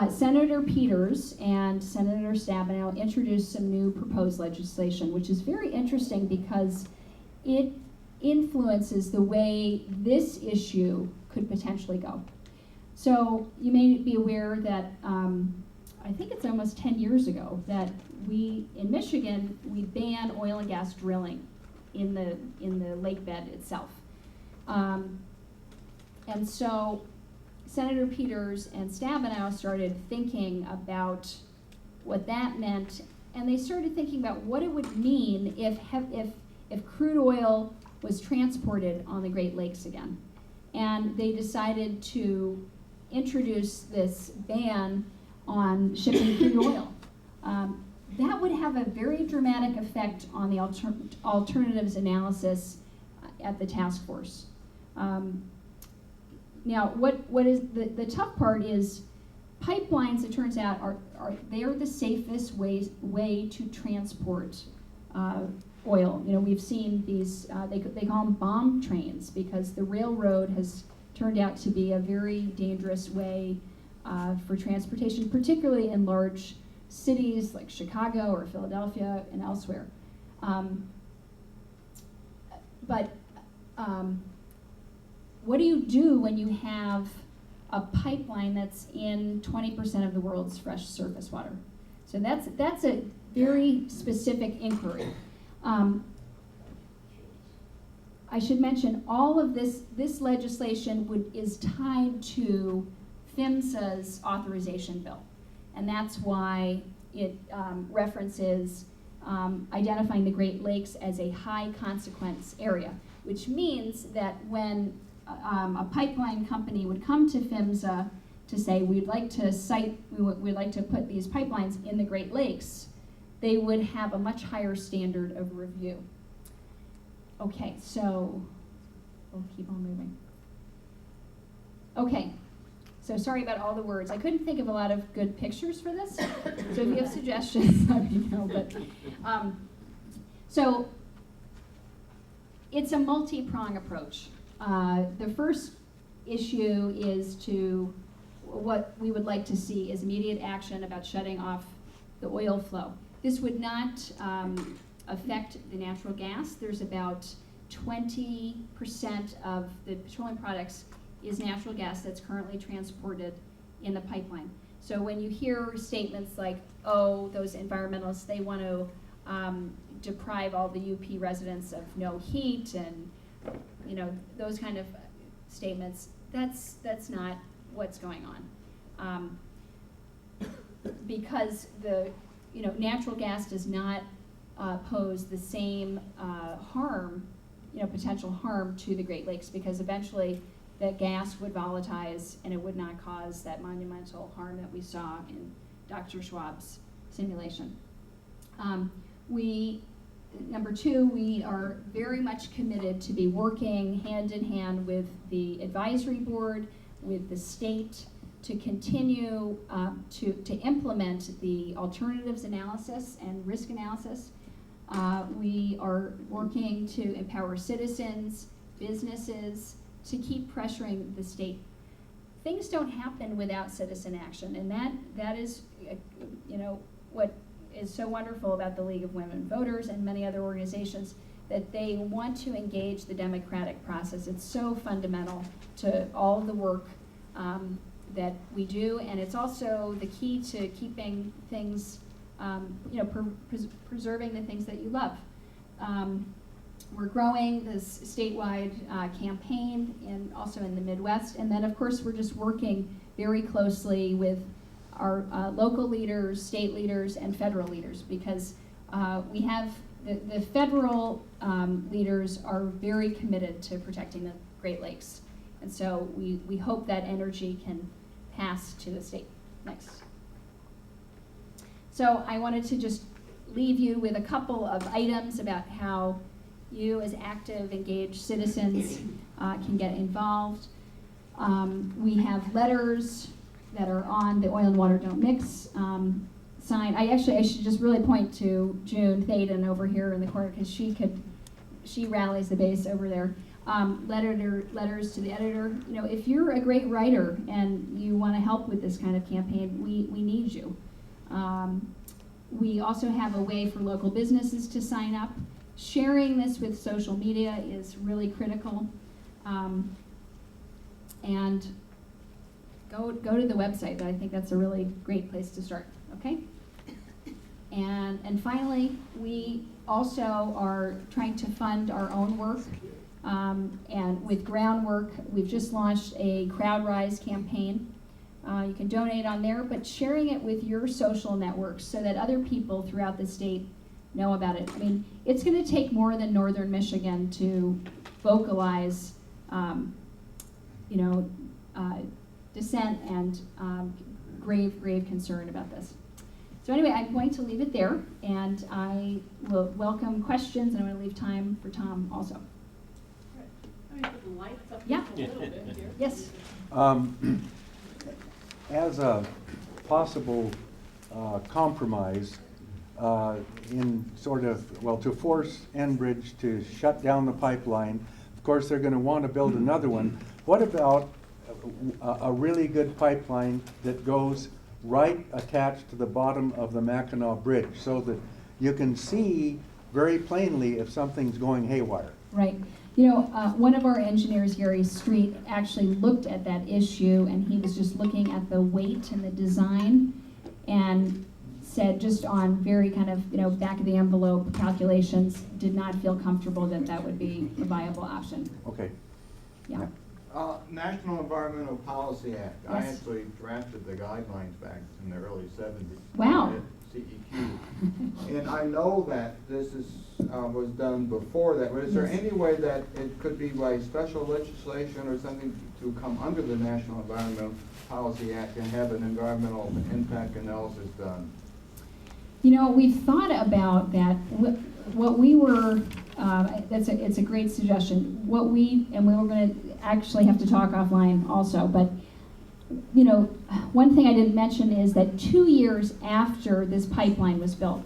Senator Peters and Senator Stabenow introduced some new proposed legislation, which is very interesting because it influences the way this issue could potentially go. So you may be aware that I think it's almost 10 years ago that in Michigan, we banned oil and gas drilling in the lake bed itself. And so Senator Peters and Stabenow started thinking about what that meant, and they started thinking about what it would mean if crude oil was transported on the Great Lakes again. And they decided to introduce this ban on shipping crude oil. That would have a very dramatic effect on the alternatives analysis at the task force. Now, what is the tough part is pipelines, it turns out, they're the safest way to transport oil. You know, we've seen these, they call them bomb trains because the railroad has turned out to be a very dangerous way for transportation, particularly in large cities like Chicago or Philadelphia and elsewhere. What do you do when you have a pipeline that's in 20% of the world's fresh surface water? So that's a very specific inquiry. I should mention all of this legislation is tied to PHMSA's authorization bill, and that's why it references identifying the Great Lakes as a high consequence area, which means that when a pipeline company would come to PHMSA to say we'd like to put these pipelines in the Great Lakes, they would have a much higher standard of review. Okay, so we'll keep on moving. Okay, so sorry about all the words. I couldn't think of a lot of good pictures for this, so if you have suggestions, let me know. But so it's a multi-prong approach. The first issue is what we would like to see is immediate action about shutting off the oil flow. This would not affect the natural gas. There's about 20% of the petroleum products is natural gas that's currently transported in the pipeline. So when you hear statements like, oh, those environmentalists, they want to deprive all the UP residents of no heat and those kind of statements, that's not what's going on. Because natural gas does not pose the same harm, potential harm to the Great Lakes, because eventually the gas would volatilize and it would not cause that monumental harm that we saw in Dr. Schwab's simulation. Number two, we are very much committed to be working hand in hand with the advisory board, with the state, to continue to implement the alternatives analysis and risk analysis. We are working to empower citizens, businesses, to keep pressuring the state. Things don't happen without citizen action, and that is, what is so wonderful about the League of Women Voters and many other organizations, that they want to engage the democratic process. It's so fundamental to all of the work that we do, and it's also the key to keeping things, preserving the things that you love. We're growing this statewide campaign, and also in the Midwest, and then of course we're just working very closely with our local leaders, state leaders, and federal leaders, because we have the federal leaders are very committed to protecting the Great Lakes, and so we hope that energy can pass to the state. Next. So I wanted to just leave you with a couple of items about how you as active, engaged citizens can get involved. We have letters that are on the Oil and Water Don't Mix sign. I should just really point to June Thaden over here in the corner, because she rallies the base over there. letters to the editor. You know, if you're a great writer and you want to help with this kind of campaign, we need you. We also have a way for local businesses to sign up. Sharing this with social media is really critical. And go to the website. I think that's a really great place to start, okay? And finally, we also are trying to fund our own work. And with groundwork, we've just launched a CrowdRise campaign. You can donate on there, but sharing it with your social networks so that other people throughout the state know about it. I mean, it's going to take more than Northern Michigan to vocalize, dissent and grave concern about this. So anyway, I'm going to leave it there, and I will welcome questions, and I'm going to leave time for Tom also. Let me put the lights up Yeah. a little bit here. Yes. As a possible compromise in sort of, well, to force Enbridge to shut down the pipeline, of course they're going to want to build another one. What about a really good pipeline that goes right attached to the bottom of the Mackinac Bridge so that you can see very plainly if something's going haywire? Right. You know, one of our engineers, Gary Street, actually looked at that issue, and he was just looking at the weight and the design and said, just on very kind of, back of the envelope calculations, did not feel comfortable that that would be a viable option. Okay. Yeah. National Environmental Policy Act. I Yes. actually drafted the guidelines back in the early 70s. Wow. At CEQ. And I know that this was done before that, but is there Yes. any way that it could be by special legislation or something to come under the National Environmental Policy Act and have an environmental impact analysis done? We've thought about that. What we were, it's a great suggestion. And we were going to actually have to talk offline also, but one thing I didn't mention is that 2 years after this pipeline was built,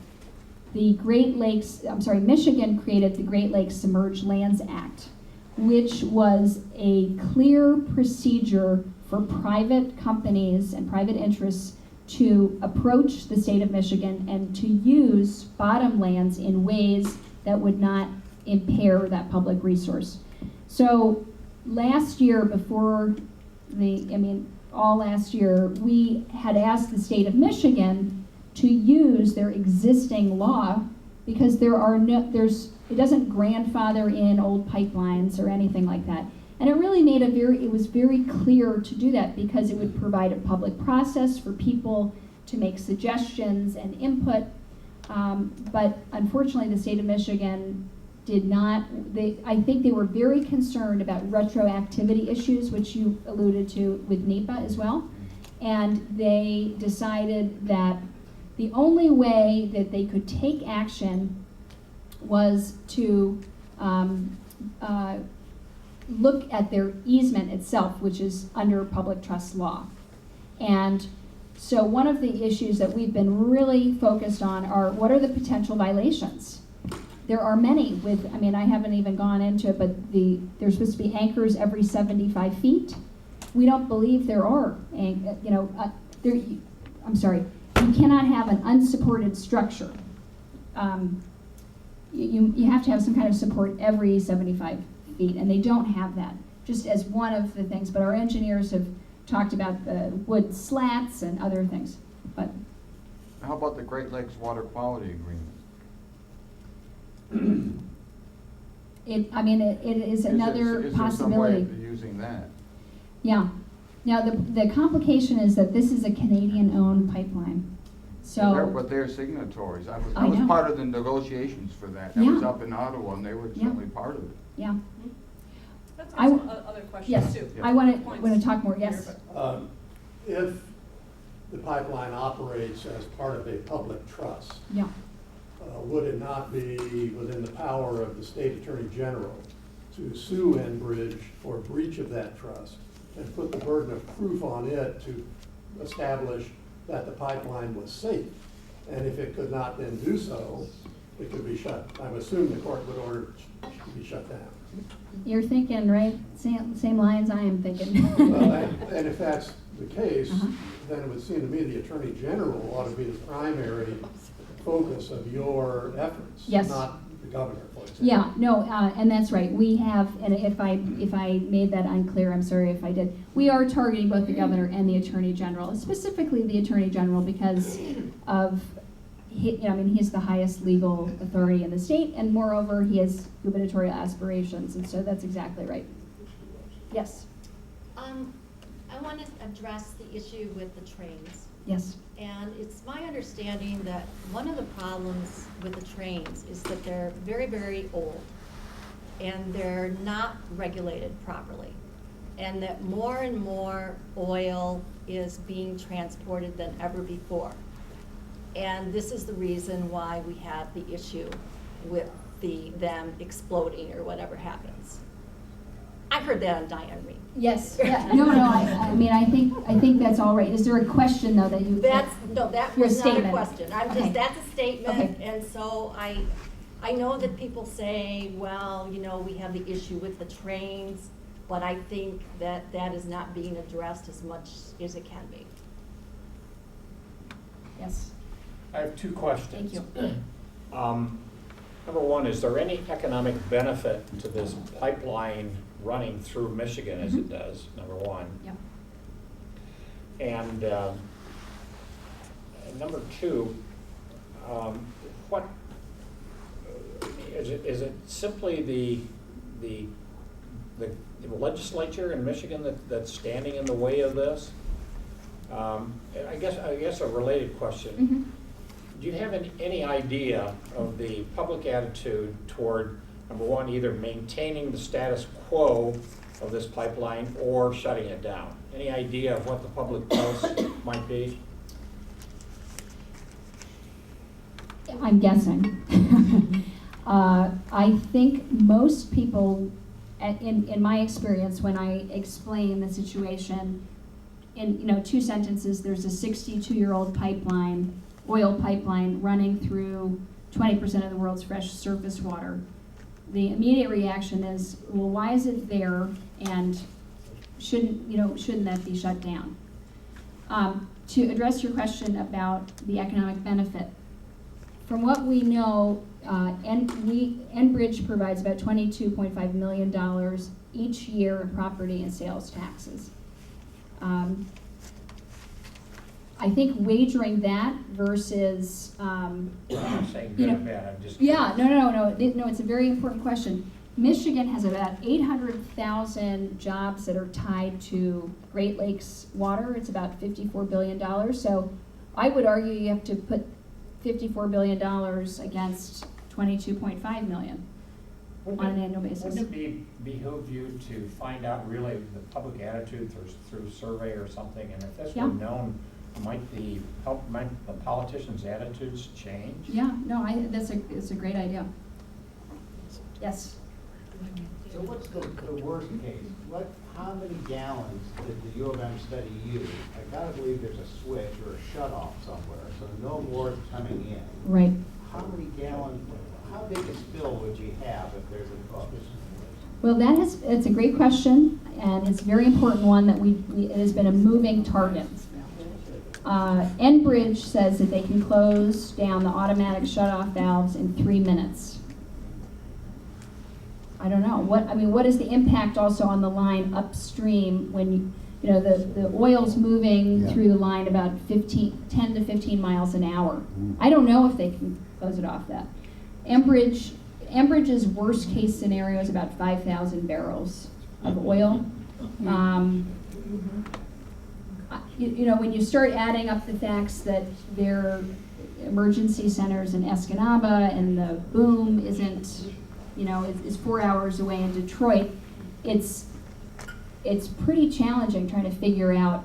Michigan created the Great Lakes Submerged Lands Act, which was a clear procedure for private companies and private interests to approach the state of Michigan and to use bottom lands in ways that would not impair that public resource. So last year, all last year, we had asked the state of Michigan to use their existing law because it doesn't grandfather in old pipelines or anything like that. And it really it was very clear to do that because it would provide a public process for people to make suggestions and input. But unfortunately, the state of Michigan did not, I think they were very concerned about retroactivity issues, which you alluded to with NEPA as well. And they decided that the only way that they could take action was to look at their easement itself, which is under public trust law. And so one of the issues that we've been really focused on are what are the potential violations? There are many I haven't even gone into it, but there's supposed to be anchors every 75 feet. We don't believe there are, I'm sorry, you cannot have an unsupported structure. You have to have some kind of support every 75 feet, and they don't have that, just as one of the things. But our engineers have talked about the wood slats and other things. But How about the Great Lakes Water Quality Agreement? it is another is possibility. there some way of using that? Yeah. Now the complication is that this is a Canadian-owned pipeline. So But they're signatories. I I was know. part of the negotiations for that. That was Yeah. up in Ottawa, and they were Yeah. certainly part of it. yeah. Let's I have w- some other questions Yes. too. I want to Points talk more. here, Yes. but- If the pipeline operates as part of a public trust, Yeah. would it not be within the power of the state attorney general to sue Enbridge for breach of that trust and put the burden of proof on it to establish that the pipeline was safe? And if it could not then do so, it could be shut. I would assume the court would order it to be shut down. You're thinking, right, same lines I am thinking. Well, and if that's the case, Uh-huh. then it would seem to me the Attorney General ought to be the primary focus of your efforts. Yes. Not the governor, for example. Yeah, no, and that's right. We have, and if I made that unclear, I'm sorry if I did. We are targeting both the governor and the attorney general, specifically the attorney general because of, he's the highest legal authority in the state, and moreover, he has gubernatorial aspirations, and so that's exactly right. Yes, I want to address the issue with the trains. yes, And it's my understanding that one of the problems with the trains is that they're very, very old and they're not regulated properly. And that more and more oil is being transported than ever before. And this is the reason why we have the issue with them exploding or whatever happens. I heard that on Diane Reed. yes, yeah, no, I think that's all right. Is there a question though that you? That Your was not a statement. question. Okay. That's a statement, Okay. and so I know that people say, well, we have the issue with the trains, but I think that is not being addressed as much as it can be. Yes, I have two questions. thank you. Number one, is there any economic benefit to this pipeline running through Michigan as it does, number one? Yep. And number two, what, is it simply the legislature in Michigan that's standing in the way of this? I guess a related question. Mm-hmm. Do you have any idea of the public attitude toward, number one, either maintaining the status quo of this pipeline or shutting it down? Any idea of what the public pulse might be? I'm guessing. I think most people, in my experience, when I explain the situation, in 2 sentences, there's a 62-year-old pipeline, oil pipeline, running through 20% of the world's fresh surface water. The immediate reaction is, well, why is it there, and shouldn't that be shut down? To address your question about the economic benefit, from what we know, Enbridge provides about $22.5 million each year in property and sales taxes. I think wagering that versus, I'm not saying good or bad, I'm just. yeah, no, it's a very important question. Michigan has about 800,000 jobs that are tied to Great Lakes water. It's about $54 billion. So I would argue you have to put $54 billion against 22.5 million on an annual basis. Wouldn't it behoove you to find out really the public attitude through survey or something? And if this were known, might the politicians' attitudes change? Yeah, no, it's a great idea. Yes. So what's the worst case? How many gallons did the U of M study use? I gotta believe there's a switch or a shut-off somewhere, so no more is coming in. Right. How many gallons, how big a spill would you have if there's a bust? Well, it's a great question, and it's a very important one that it has been a moving target. Enbridge says that they can close down the automatic shut-off valves in 3 minutes. I don't know. What is the impact also on the line upstream when the oil's moving through the line about 10 to 15 miles an hour? I don't know if they can close it off that. Enbridge's worst case scenario is about 5,000 barrels of oil. When you start adding up the facts that there are emergency centers in Escanaba and the boom isn't, is 4 hours away in Detroit, it's pretty challenging trying to figure out,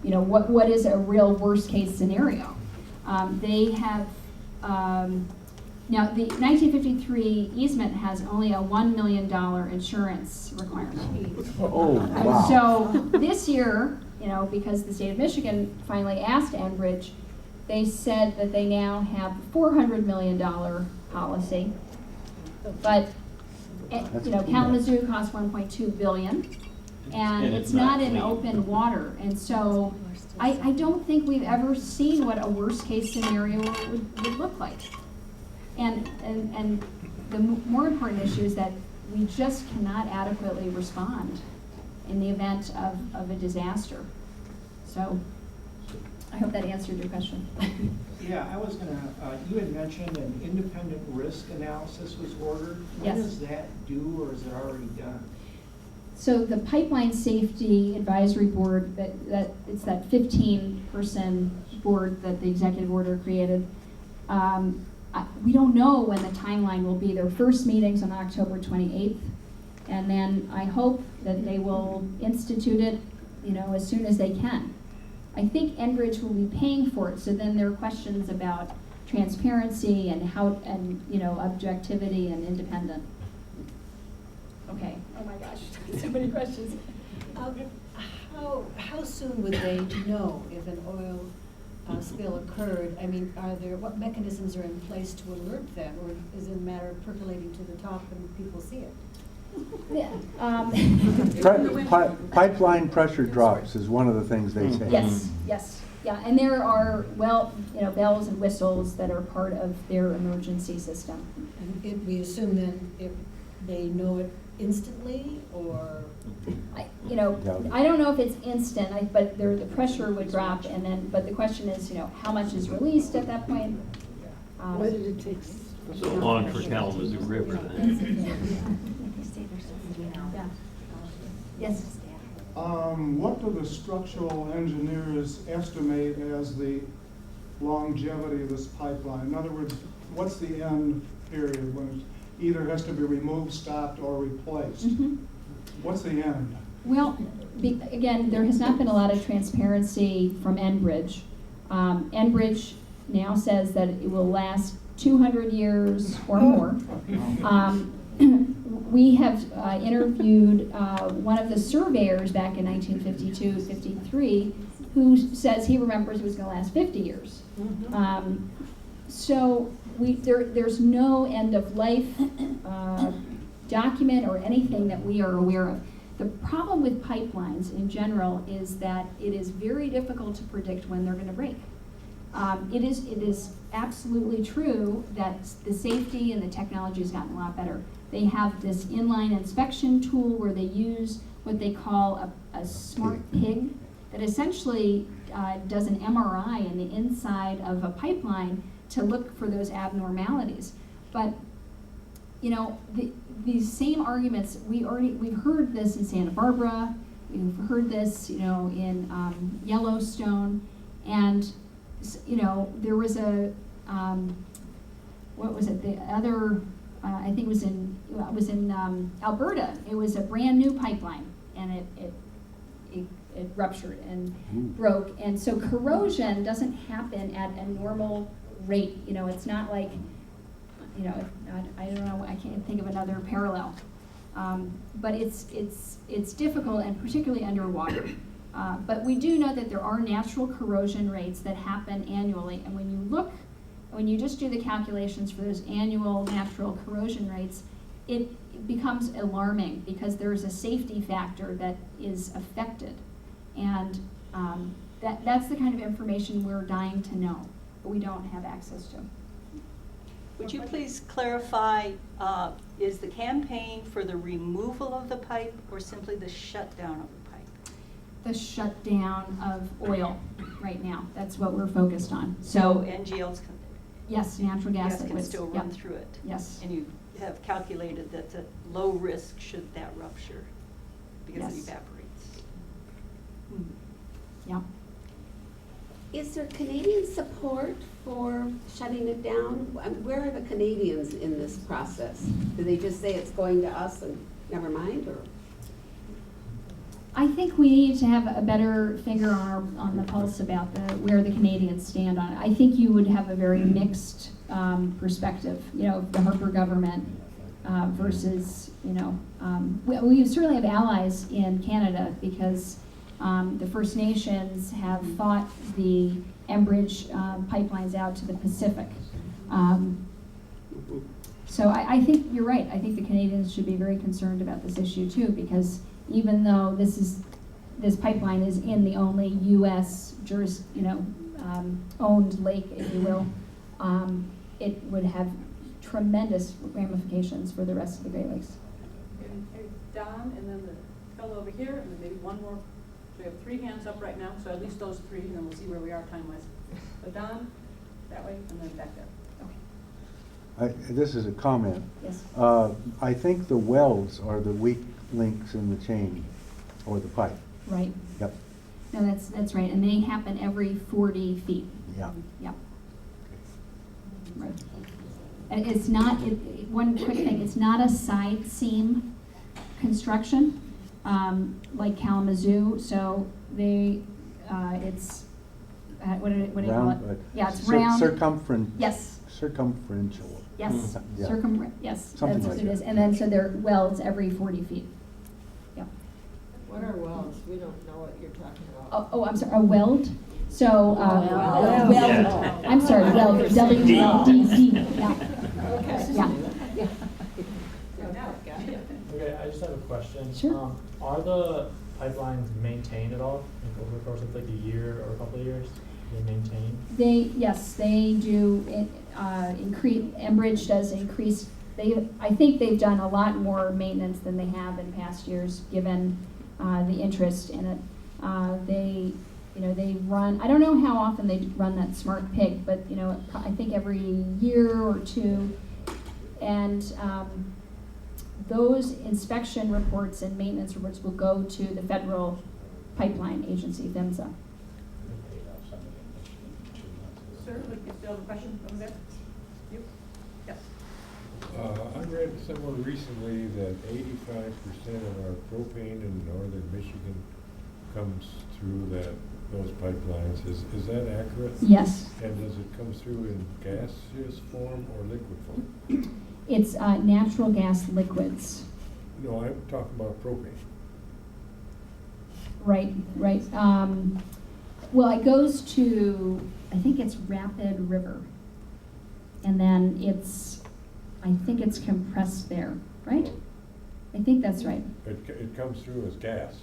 what is a real worst case scenario. They have, now the 1953 easement has only a $1 million insurance requirement. Oh, wow. So this year, because the state of Michigan finally asked Enbridge, they said that they now have a $400 million policy. But That's You know, too Kalamazoo costs 1.2 billion, and it's not in open water. And so I don't think we've ever seen what a worst case scenario would look like. And the more important issue is that we just cannot adequately respond in the event of a disaster. So I hope that answered your question. Yeah, I was gonna, you had mentioned an independent risk analysis was ordered. When Yes. is that due, or is it already done? So the Pipeline Safety Advisory Board, it's that 15-person board that the executive order created. We don't know when the timeline will be. Their first meeting's on October 28th, and then I hope that they will institute it, you know, as soon as they can. I think Enbridge will be paying for it, so then there are questions about transparency and how, and you know, objectivity and independent. Okay. Oh my gosh, so many questions. How soon would they know if an oil spill occurred? I mean, what mechanisms are in place to alert them, or is it a matter of percolating to the top and people see it? Yeah, Pipeline pressure drops is one of the things they say. yes, yes, yeah, and there are, well, you know, bells and whistles that are part of their emergency system. And we assume then if they know it instantly, or? You know, I don't know if it's instant, but the pressure would drop, and then, but the question is, you know, how much is released at that point? What did it take? So long for Kalamazoo River then. Yeah. Yes. What do the structural engineers estimate as the longevity of this pipeline? In other words, what's the end period when it either has to be removed, stopped, or replaced? Mm-hmm. What's the end? Well, again, there has not been a lot of transparency from Enbridge. Enbridge now says that it will last 200 years or more. We have interviewed one of the surveyors back in 1952-53 who says he remembers it was going to last 50 years. So there's no end of life document or anything that we are aware of. The problem with pipelines in general is that it is very difficult to predict when they're going to break. It is absolutely true that the safety and the technology has gotten a lot better. They have this inline inspection tool where they use what they call a smart pig that essentially does an MRI in the inside of a pipeline to look for those abnormalities. But you know, these same arguments, we've heard this in Santa Barbara, we've heard this, you know, in Yellowstone, and you know, there was a what was it? The other, I think it was in Alberta. It was a brand new pipeline, and it ruptured and broke. And so corrosion doesn't happen at a normal rate. You know, it's not like, you know, I don't know, I can't think of another parallel. But it's difficult, and particularly underwater. But we do know that there are natural corrosion rates that happen annually, and when you just do the calculations for those annual natural corrosion rates, it becomes alarming because there's a safety factor that is affected. And that's the kind of information we're dying to know, but we don't have access to. Would you please clarify, is the campaign for the removal of the pipe or simply the shutdown of the pipe? The shutdown of oil right now. That's what we're focused on. So NGLs can, yes, natural gas can liquids. still run through it. Yes. And you have calculated that's at low risk should that rupture because it evaporates. Yeah. Is there Canadian support for shutting it down? Where are the Canadians in this process? Do they just say it's going to us and never mind, or? I think we need to have a better finger on the pulse about where the Canadians stand on it. I think you would have a very mixed perspective, you know, the Harper government versus, you know, we certainly have allies in Canada because the First Nations have fought the Enbridge pipelines out to the Pacific. So I think you're right. I think the Canadians should be very concerned about this issue too, because even though this pipeline is in the only U.S. Owned lake, if you will, it would have tremendous ramifications for the rest of the Great Lakes. Okay, Don, and then the fellow over here, and then maybe one more. So we have 3 hands up right now, so at least those 3, and then we'll see where we are time-wise. So Don, that way, and then back there. This is a comment. Yes. I think the wells are the weak links in the chain, or the pipe. Right. Yep. No, that's right, and they happen every 40 feet. Yeah. Yep. Right. And it's not, one quick thing, it's not a side seam construction, like Kalamazoo, so it's, what do you call it? Round, Yeah, it's round. Yes. Circumferential. Yes, Yeah. Yes, Something that's what like it is. that. And then, so they're wells every 40 feet. Yep. What are wells? We don't know what you're talking about. Oh, I'm sorry, a weld? So, Weld. weld, Yeah. I'm sorry, weld, W-E-L-D-D, yeah. Okay. Yeah. Okay, I just have a question. Sure. Are the pipelines maintained at all, like over the course of like a year or a couple of years? Are they maintained? Yes, they do, Enbridge does increase, I think they've done a lot more maintenance than they have in past years, given the interest in it. They run, I don't know how often they run that smart pig, but I think every year or 2. And those inspection reports and maintenance reports will go to the federal pipeline agency, PHMSA. Sir, you still have a question over there? You? Yes. I read somewhere recently that 85% of our propane in northern Michigan comes through those pipelines. Is that accurate? Yes. And does it come through in gaseous form or liquid form? It's natural gas liquids. No, I'm talking about propane. Right. Well, it goes to, I think it's Rapid River. And then I think it's compressed there, right? I think that's right. It comes through as gas,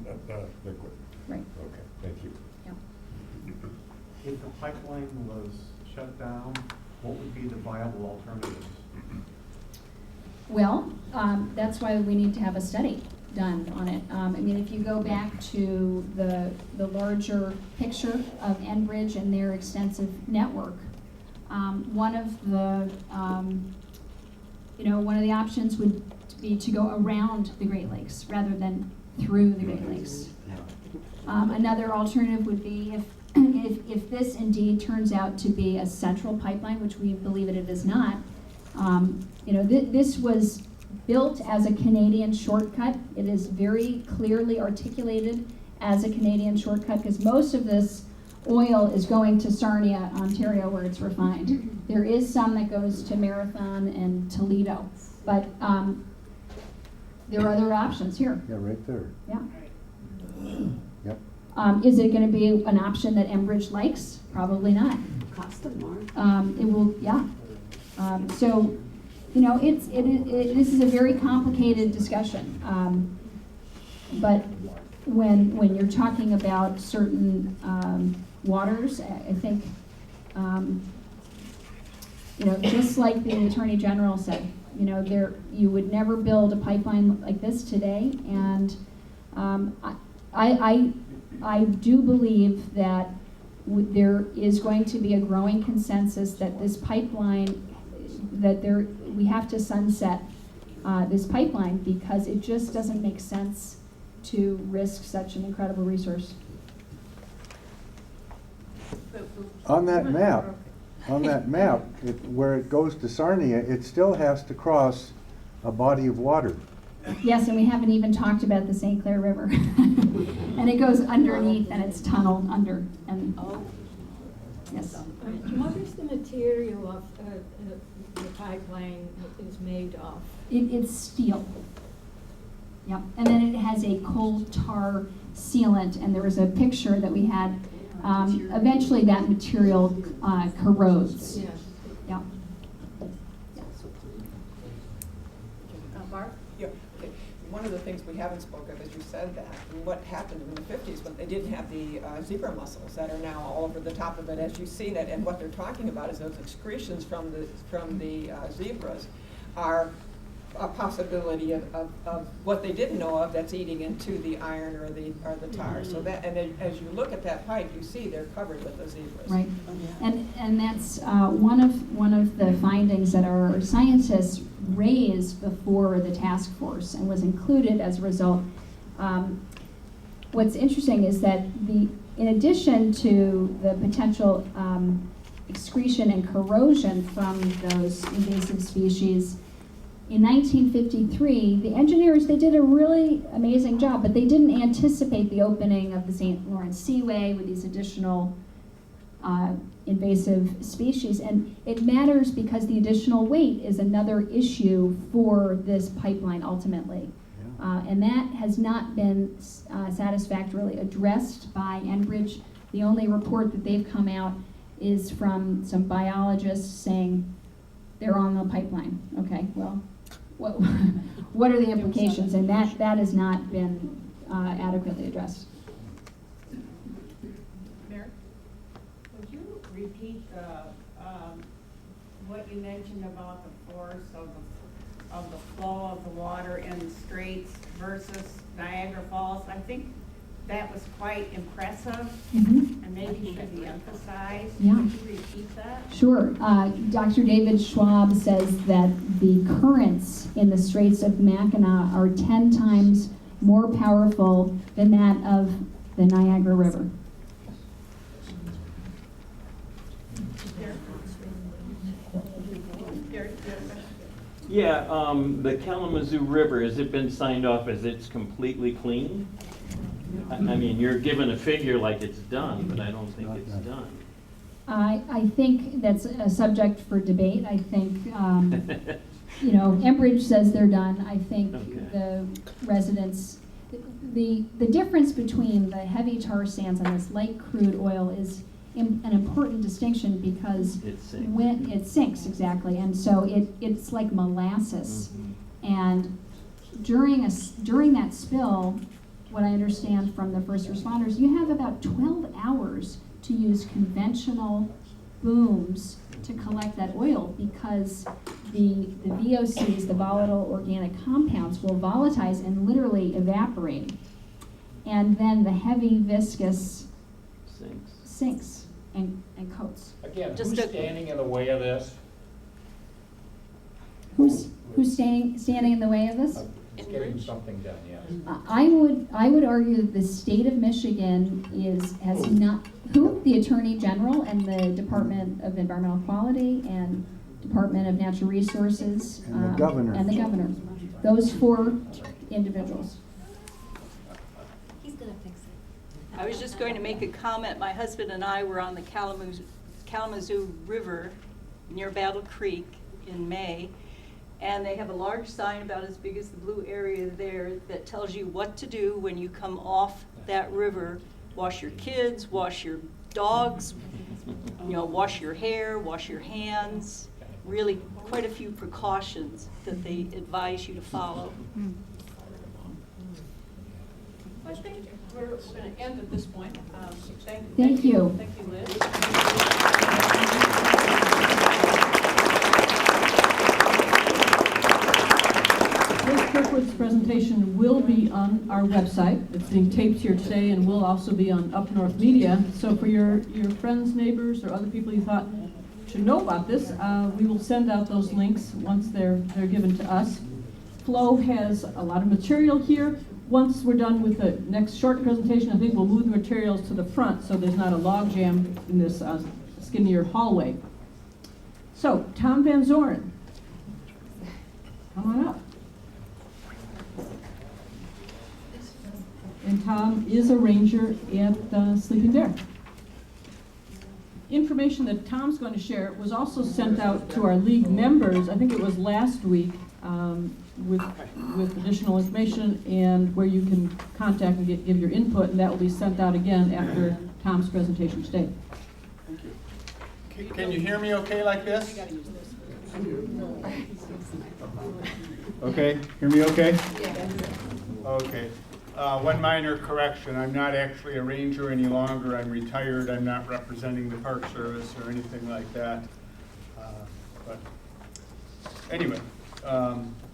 not liquid. Right. Okay, thank you. Yeah. If the pipeline was shut down, what would be the viable alternatives? Well, that's why we need to have a study done on it. If you go back to the larger picture of Enbridge and their extensive network, one of the options would be to go around the Great Lakes rather than through the Great Lakes. Another alternative would be if this indeed turns out to be a central pipeline, which we believe it is not. This was built as a Canadian shortcut. It is very clearly articulated as a Canadian shortcut because most of this oil is going to Sarnia, Ontario, where it's refined. There is some that goes to Marathon and Toledo, but there are other options here. Yeah, right there. Yeah. Yep. Is it going to be an option that Enbridge likes? Probably not. Cost them more. It will, yeah. This is a very complicated discussion. But when you're talking about certain waters, I think, just like the Attorney General said, you would never build a pipeline like this today, and I do believe that there is going to be a growing consensus that this pipeline, we have to sunset this pipeline because it just doesn't make sense to risk such an incredible resource. On that map, where it goes to Sarnia, it still has to cross a body of water. Yes, and we haven't even talked about the St. Clair River. And it goes underneath and it's tunneled under. And yes. What is the material of the pipeline is made of? It's steel. Yep. And then it has a coal tar sealant, and there was a picture that we had. Eventually that material corrodes. Yes. Yep. Yeah. one of the things we haven't spoken of, as you said that, and what happened in the 50s when they didn't have the zebra mussels that are now all over the top of it, as you've seen it. And what they're talking about is those excretions from the zebras are a possibility of what they didn't know of that's eating into the iron or the tar. So that, and as you look at that pipe, you see they're covered with the zebras. Right, and that's one of the findings that our scientists raised before the task force and was included as a result. What's interesting is that in addition to the potential excretion and corrosion from those invasive species, in 1953, the engineers, they did a really amazing job, but they didn't anticipate the opening of the St. Lawrence Seaway with these additional invasive species. And it matters because the additional weight is another issue for this pipeline ultimately. And that has not been satisfactorily addressed by Enbridge. The only report that they've come out is from some biologists saying they're on the pipeline. Okay, well, what are the implications? And that has not been adequately addressed. Mary? Would you repeat what you mentioned about the force of the flow of the water in the straits versus Niagara Falls? I think that was quite impressive, and maybe should be emphasized. Yeah. Would you repeat that? Sure. Dr. David Schwab says that the currents in the Straits of Mackinac are 10 times more powerful than that of the Niagara River. Yeah, the Kalamazoo River, has it been signed off as it's completely clean? I mean, you're given a figure like it's done, but I don't think it's done. I think that's a subject for debate. I think, Enbridge says they're done. I think the residents, the difference between the heavy tar sands and this light crude oil is an important distinction because when it sinks, exactly, and so it's like molasses. And during that spill, what I understand from the first responders, you have about 12 hours to use conventional booms to collect that oil because the VOCs, the volatile organic compounds, will volatilize and literally evaporate. And then the heavy viscous sinks and coats. Again, who's standing in the way of this? Who's standing in the way of this? It's getting something done, yes. I would argue that the state of Michigan has not, the Attorney General and the Department of Environmental Quality and Department of Natural Resources. And the governor. And the governor. Those 4 individuals. He's gonna fix it. I was just going to make a comment. My husband and I were on the Kalamazoo River near Battle Creek in May, and they have a large sign about as big as the blue area there that tells you what to do when you come off that river. Wash your kids, wash your dogs, wash your hair, wash your hands. Really quite a few precautions that they advise you to follow. I think we're going to end at this point. Thank you. Thank you, Liz. Kirkwood's presentation will be on our website. It's being taped here today and will also be on Up North Media. So for your friends, neighbors, or other people you thought should know about this, we will send out those links once they're given to us. Flo has a lot of material here. Once we're done with the next short presentation, I think we'll move the materials to the front so there's not a log jam in this skinnier hallway. So, Tom Van Zoren, come on up. And Tom is a ranger at Sleeping Bear. Information that Tom's going to share was also sent out to our league members, I think it was last week, with additional information and where you can contact and give your input, and that will be sent out again after Tom's presentation today. Thank you. Can you hear me okay like this? Okay, hear me okay? Yeah. Okay. One minor correction. I'm not actually a ranger any longer. I'm retired. I'm not representing the Park Service or anything like that. But anyway,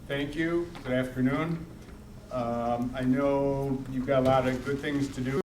thank you. Good afternoon. I know you've got a lot of good things to do.